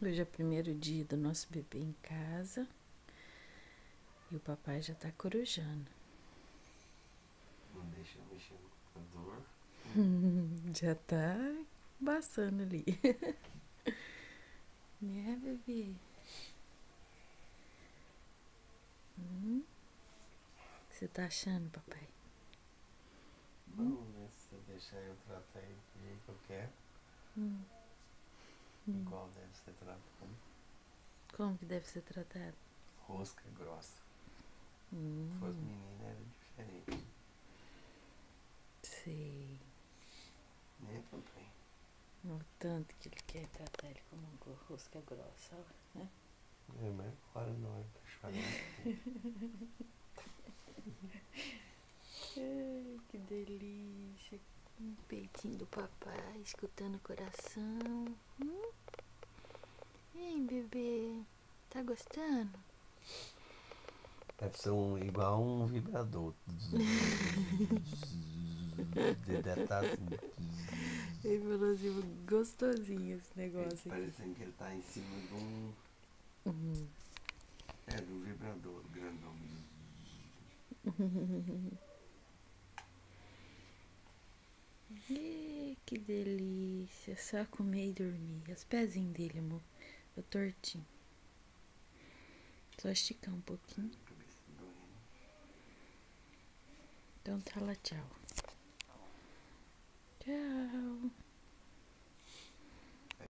Hoje é o primeiro dia do nosso bebê em casa e o papai já tá corujando. Não deixa eu mexer no computador. Já tá embaçando ali. Né, bebê? O que você tá achando, papai? Vamos ver se eu deixar eu tratar ele do jeito que eu quero. Igual deve ser tratado. Como que deve ser tratado? Rosca grossa. Se fosse menina era diferente. Sei. Né, papai? O tanto que ele quer tratar ele como uma rosca grossa, ó, né? É, mas agora não é pra chorar. Ai, que delícia. Um peitinho do papai, escutando o coração. Hein, bebê? Tá gostando? Deve ser igual um vibrador. Deve estar assim. Ele falou assim, gostosinho esse negócio aqui. Parecendo que ele tá em cima de um. É, de um vibrador grandão. Que delícia. Só comer e dormir. Os pezinhos dele, amor. Eu tortinho. Só esticar um pouquinho. Cabeça doendo. Então tá lá, tchau. Tchau.